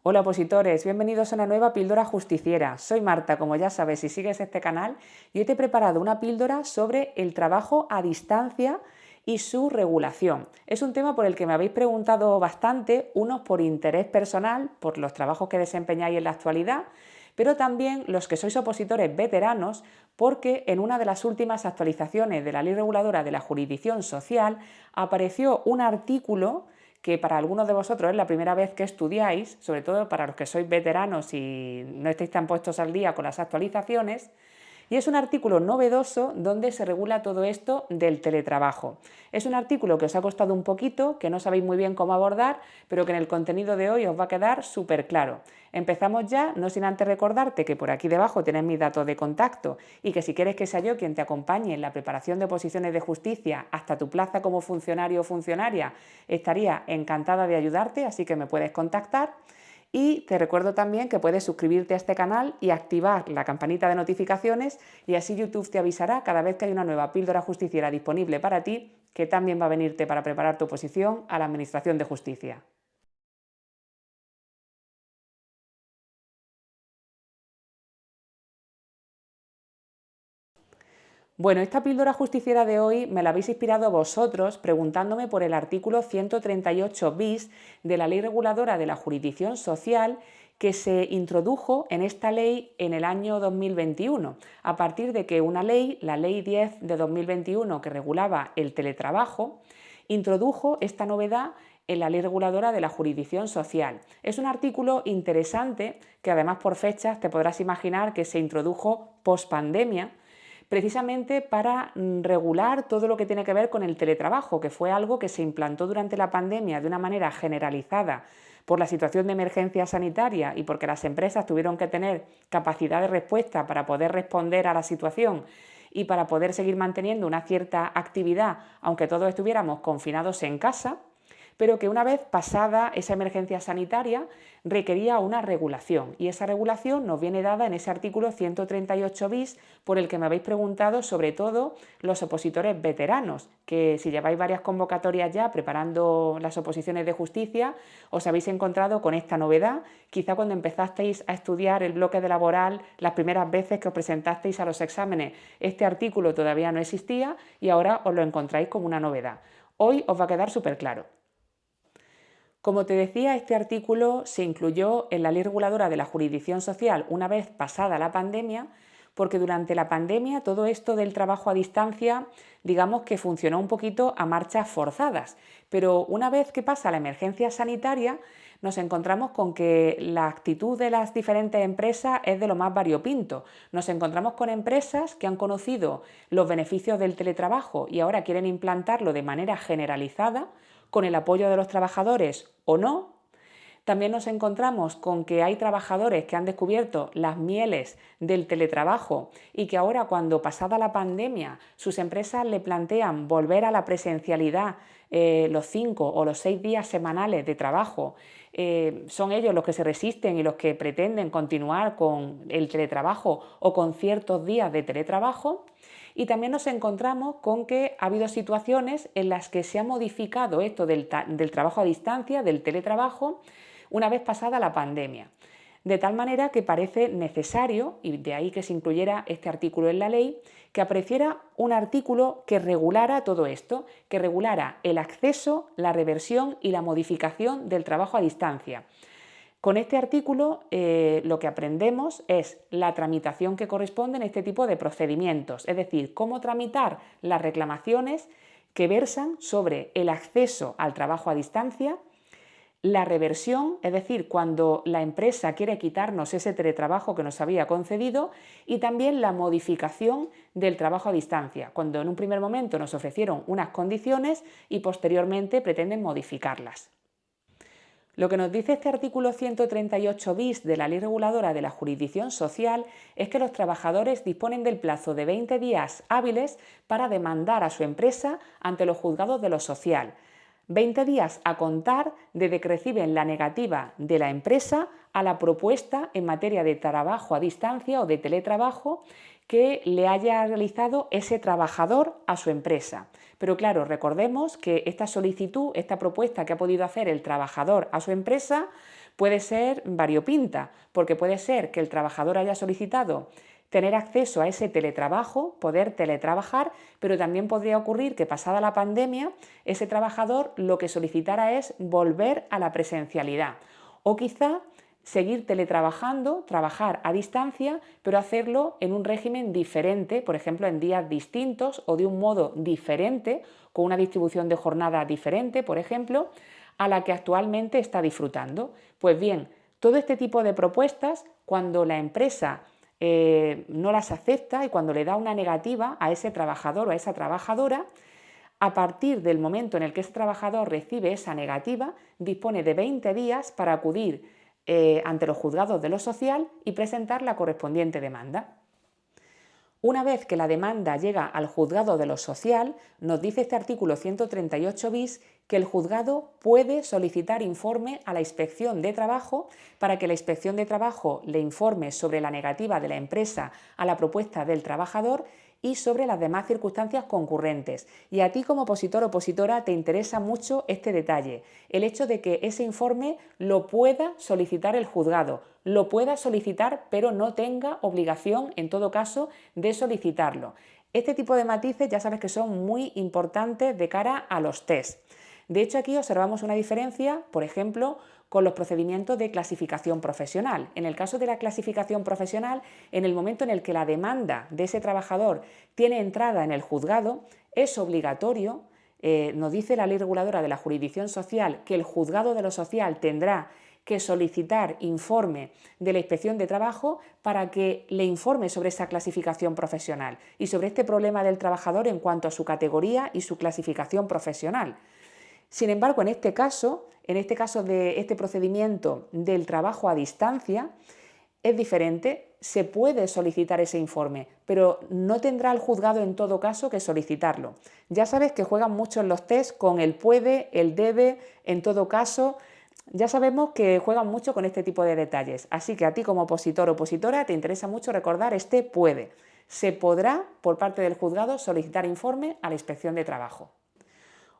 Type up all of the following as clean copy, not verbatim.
Hola opositores, bienvenidos a una nueva píldora justiciera. Soy Marta, como ya sabes si sigues este canal, y hoy te he preparado una píldora sobre el trabajo a distancia y su regulación. Es un tema por el que me habéis preguntado bastante, unos por interés personal, por los trabajos que desempeñáis en la actualidad, pero también los que sois opositores veteranos, porque en una de las últimas actualizaciones de la Ley Reguladora de la Jurisdicción Social apareció un artículo que para algunos de vosotros es la primera vez que estudiáis, sobre todo para los que sois veteranos y no estáis tan puestos al día con las actualizaciones, y es un artículo novedoso donde se regula todo esto del teletrabajo. Es un artículo que os ha costado un poquito, que no sabéis muy bien cómo abordar, pero que en el contenido de hoy os va a quedar súper claro. Empezamos ya, no sin antes recordarte que por aquí debajo tienes mis datos de contacto y que si quieres que sea yo quien te acompañe en la preparación de oposiciones de justicia hasta tu plaza como funcionario o funcionaria, estaría encantada de ayudarte, así que me puedes contactar. Y te recuerdo también que puedes suscribirte a este canal y activar la campanita de notificaciones y así YouTube te avisará cada vez que hay una nueva píldora justiciera disponible para ti, que también va a venirte para preparar tu oposición a la Administración de Justicia. Bueno, esta píldora justiciera de hoy me la habéis inspirado vosotros preguntándome por el artículo 138 bis de la Ley Reguladora de la Jurisdicción Social que se introdujo en esta ley en el año 2021, a partir de que una ley, la Ley 10 de 2021, que regulaba el teletrabajo, introdujo esta novedad en la Ley Reguladora de la Jurisdicción Social. Es un artículo interesante que además por fechas te podrás imaginar que se introdujo post-pandemia, precisamente para regular todo lo que tiene que ver con el teletrabajo, que fue algo que se implantó durante la pandemia de una manera generalizada por la situación de emergencia sanitaria y porque las empresas tuvieron que tener capacidad de respuesta para poder responder a la situación y para poder seguir manteniendo una cierta actividad, aunque todos estuviéramos confinados en casa, pero que una vez pasada esa emergencia sanitaria requería una regulación y esa regulación nos viene dada en ese artículo 138 bis por el que me habéis preguntado, sobre todo los opositores veteranos, que si lleváis varias convocatorias ya preparando las oposiciones de justicia os habéis encontrado con esta novedad, quizá cuando empezasteis a estudiar el bloque de laboral las primeras veces que os presentasteis a los exámenes este artículo todavía no existía y ahora os lo encontráis como una novedad. Hoy os va a quedar súper claro. Como te decía, este artículo se incluyó en la Ley Reguladora de la Jurisdicción Social una vez pasada la pandemia, porque durante la pandemia todo esto del trabajo a distancia, digamos que funcionó un poquito a marchas forzadas, pero una vez que pasa la emergencia sanitaria, nos encontramos con que la actitud de las diferentes empresas es de lo más variopinto. Nos encontramos con empresas que han conocido los beneficios del teletrabajo y ahora quieren implantarlo de manera generalizada, con el apoyo de los trabajadores o no. También nos encontramos con que hay trabajadores que han descubierto las mieles del teletrabajo y que ahora, cuando pasada la pandemia, sus empresas le plantean volver a la presencialidad los 5 o los 6 días semanales de trabajo. Son ellos los que se resisten y los que pretenden continuar con el teletrabajo o con ciertos días de teletrabajo. Y también nos encontramos con que ha habido situaciones en las que se ha modificado esto del trabajo a distancia, del teletrabajo, una vez pasada la pandemia. De tal manera que parece necesario, y de ahí que se incluyera este artículo en la ley, que apareciera un artículo que regulara todo esto, que regulara el acceso, la reversión y la modificación del trabajo a distancia. Con este artículo lo que aprendemos es la tramitación que corresponde en este tipo de procedimientos, es decir, cómo tramitar las reclamaciones que versan sobre el acceso al trabajo a distancia, la reversión, es decir, cuando la empresa quiere quitarnos ese teletrabajo que nos había concedido, y también la modificación del trabajo a distancia, cuando en un primer momento nos ofrecieron unas condiciones y posteriormente pretenden modificarlas. Lo que nos dice este artículo 138 bis de la Ley Reguladora de la Jurisdicción Social es que los trabajadores disponen del plazo de 20 días hábiles para demandar a su empresa ante los juzgados de lo social. 20 días a contar desde que reciben la negativa de la empresa a la propuesta en materia de trabajo a distancia o de teletrabajo que le haya realizado ese trabajador a su empresa. Pero claro, recordemos que esta solicitud, esta propuesta que ha podido hacer el trabajador a su empresa, Puede ser variopinta, porque puede ser que el trabajador haya solicitado tener acceso a ese teletrabajo, poder teletrabajar, pero también podría ocurrir que pasada la pandemia, ese trabajador lo que solicitara es volver a la presencialidad o quizá seguir teletrabajando, trabajar a distancia, pero hacerlo en un régimen diferente, por ejemplo, en días distintos o de un modo diferente, con una distribución de jornada diferente, por ejemplo, a la que actualmente está disfrutando. Pues bien, todo este tipo de propuestas, cuando la empresa no las acepta y cuando le da una negativa a ese trabajador o a esa trabajadora, a partir del momento en el que ese trabajador recibe esa negativa, dispone de 20 días para acudir ante los juzgados de lo social y presentar la correspondiente demanda. Una vez que la demanda llega al juzgado de lo social, nos dice este artículo 138 bis que el juzgado puede solicitar informe a la Inspección de Trabajo para que la Inspección de Trabajo le informe sobre la negativa de la empresa a la propuesta del trabajador y sobre las demás circunstancias concurrentes. Y a ti como opositor o opositora te interesa mucho este detalle, el hecho de que ese informe lo pueda solicitar el juzgado, lo pueda solicitar pero no tenga obligación en todo caso de solicitarlo. Este tipo de matices ya sabes que son muy importantes de cara a los test. De hecho, aquí observamos una diferencia, por ejemplo, con los procedimientos de clasificación profesional. En el caso de la clasificación profesional, en el momento en el que la demanda de ese trabajador tiene entrada en el juzgado, es obligatorio, nos dice la Ley Reguladora de la Jurisdicción Social, que el juzgado de lo social tendrá que solicitar informe de la Inspección de Trabajo para que le informe sobre esa clasificación profesional y sobre este problema del trabajador en cuanto a su categoría y su clasificación profesional. Sin embargo, en este caso de este procedimiento del trabajo a distancia, es diferente, se puede solicitar ese informe, pero no tendrá el juzgado en todo caso que solicitarlo. Ya sabes que juegan mucho en los test con el puede, el debe, en todo caso. Ya sabemos que juegan mucho con este tipo de detalles, así que a ti como opositor o opositora te interesa mucho recordar este puede. Se podrá, por parte del juzgado, solicitar informe a la Inspección de Trabajo.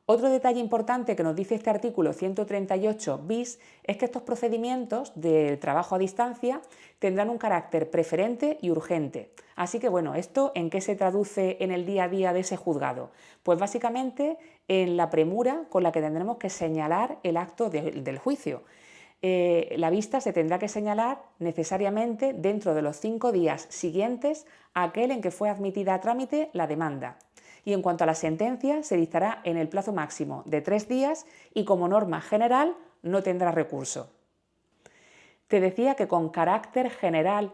Otro detalle importante que nos dice este artículo 138 bis es que estos procedimientos de trabajo a distancia tendrán un carácter preferente y urgente. Así que bueno, ¿esto en qué se traduce en el día a día de ese juzgado? Pues básicamente en la premura con la que tendremos que señalar el acto del juicio. La vista se tendrá que señalar necesariamente dentro de los 5 días siguientes a aquel en que fue admitida a trámite la demanda. Y en cuanto a la sentencia, se dictará en el plazo máximo de 3 días y como norma general no tendrá recurso. Te decía que con carácter general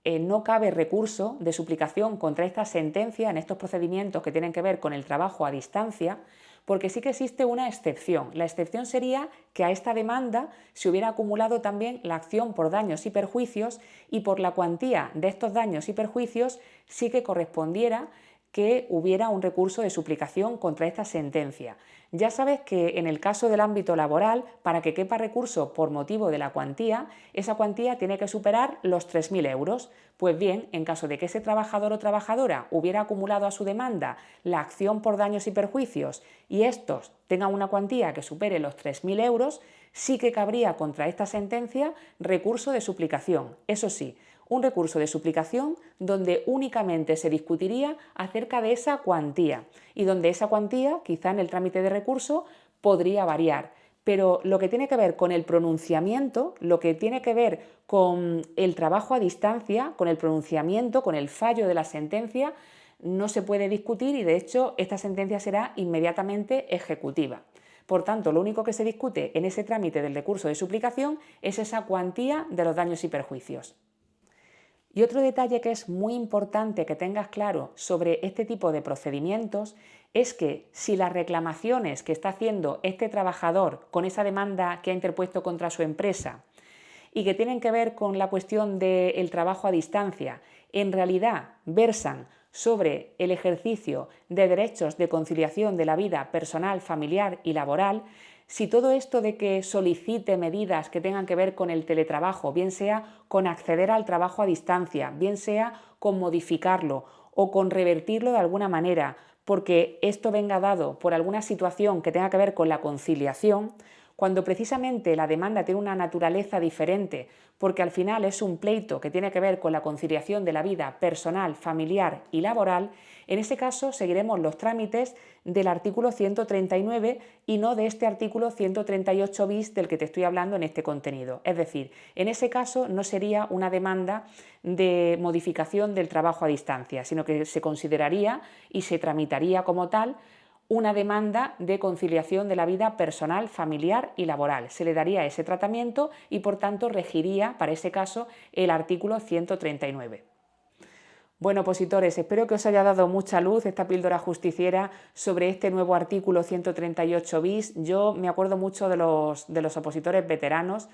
no cabe recurso de suplicación contra esta sentencia en estos procedimientos que tienen que ver con el trabajo a distancia, porque sí que existe una excepción. La excepción sería que a esta demanda se hubiera acumulado también la acción por daños y perjuicios y por la cuantía de estos daños y perjuicios sí que correspondiera que hubiera un recurso de suplicación contra esta sentencia. Ya sabes que en el caso del ámbito laboral, para que quepa recurso por motivo de la cuantía, esa cuantía tiene que superar los 3.000 euros. Pues bien, en caso de que ese trabajador o trabajadora hubiera acumulado a su demanda la acción por daños y perjuicios y estos tengan una cuantía que supere los 3.000 euros, sí que cabría contra esta sentencia recurso de suplicación. Eso sí, un recurso de suplicación donde únicamente se discutiría acerca de esa cuantía y donde esa cuantía, quizá en el trámite de recurso, podría variar. Pero lo que tiene que ver con el pronunciamiento, lo que tiene que ver con el trabajo a distancia, con el pronunciamiento, con el fallo de la sentencia, no se puede discutir y de hecho esta sentencia será inmediatamente ejecutiva. Por tanto, lo único que se discute en ese trámite del recurso de suplicación es esa cuantía de los daños y perjuicios. Y otro detalle que es muy importante que tengas claro sobre este tipo de procedimientos es que si las reclamaciones que está haciendo este trabajador con esa demanda que ha interpuesto contra su empresa y que tienen que ver con la cuestión del trabajo a distancia, en realidad versan sobre el ejercicio de derechos de conciliación de la vida personal, familiar y laboral, si todo esto de que solicite medidas que tengan que ver con el teletrabajo, bien sea con acceder al trabajo a distancia, bien sea con modificarlo o con revertirlo de alguna manera, porque esto venga dado por alguna situación que tenga que ver con la conciliación, cuando precisamente la demanda tiene una naturaleza diferente, porque al final es un pleito que tiene que ver con la conciliación de la vida personal, familiar y laboral, en ese caso seguiremos los trámites del artículo 139 y no de este artículo 138 bis del que te estoy hablando en este contenido. Es decir, en ese caso no sería una demanda de modificación del trabajo a distancia, sino que se consideraría y se tramitaría como tal una demanda de conciliación de la vida personal, familiar y laboral. Se le daría ese tratamiento y por tanto regiría para ese caso el artículo 139. Bueno, opositores, espero que os haya dado mucha luz esta píldora justiciera sobre este nuevo artículo 138 bis. Yo me acuerdo mucho de los opositores veteranos.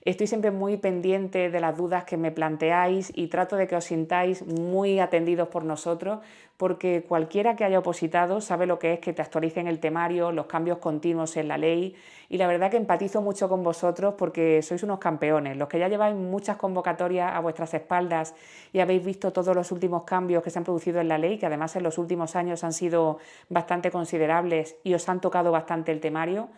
Estoy siempre muy pendiente de las dudas que me planteáis y trato de que os sintáis muy atendidos por nosotros, porque cualquiera que haya opositado sabe lo que es que te actualicen el temario, los cambios continuos en la ley, y la verdad que empatizo mucho con vosotros porque sois unos campeones, los que ya lleváis muchas convocatorias a vuestras espaldas y habéis visto todos los últimos cambios que se han producido en la ley, que además en los últimos años han sido bastante considerables y os han tocado bastante el temario.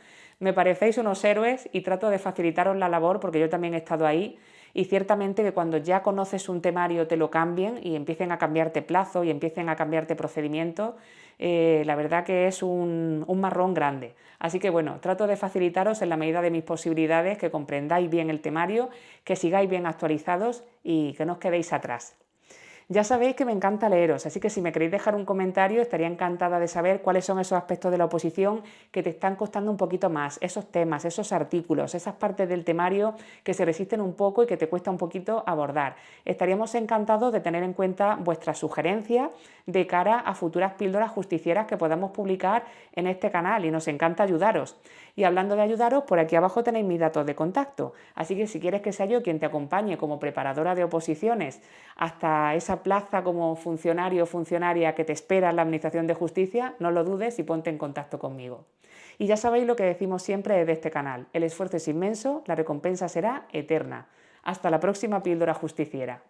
Me parecéis unos héroes y trato de facilitaros la labor porque yo también he estado ahí, y ciertamente que cuando ya conoces un temario te lo cambien y empiecen a cambiarte plazo y empiecen a cambiarte procedimientos, la verdad que es un marrón grande. Así que bueno, trato de facilitaros en la medida de mis posibilidades, que comprendáis bien el temario, que sigáis bien actualizados y que no os quedéis atrás. Ya sabéis que me encanta leeros, así que si me queréis dejar un comentario estaría encantada de saber cuáles son esos aspectos de la oposición que te están costando un poquito más, esos temas, esos artículos, esas partes del temario que se resisten un poco y que te cuesta un poquito abordar. Estaríamos encantados de tener en cuenta vuestras sugerencias de cara a futuras píldoras justicieras que podamos publicar en este canal, y nos encanta ayudaros. Y hablando de ayudaros, por aquí abajo tenéis mis datos de contacto, así que si quieres que sea yo quien te acompañe como preparadora de oposiciones hasta esa plaza como funcionario o funcionaria que te espera en la Administración de Justicia, no lo dudes y ponte en contacto conmigo. Y ya sabéis lo que decimos siempre desde este canal: el esfuerzo es inmenso, la recompensa será eterna. Hasta la próxima píldora justiciera.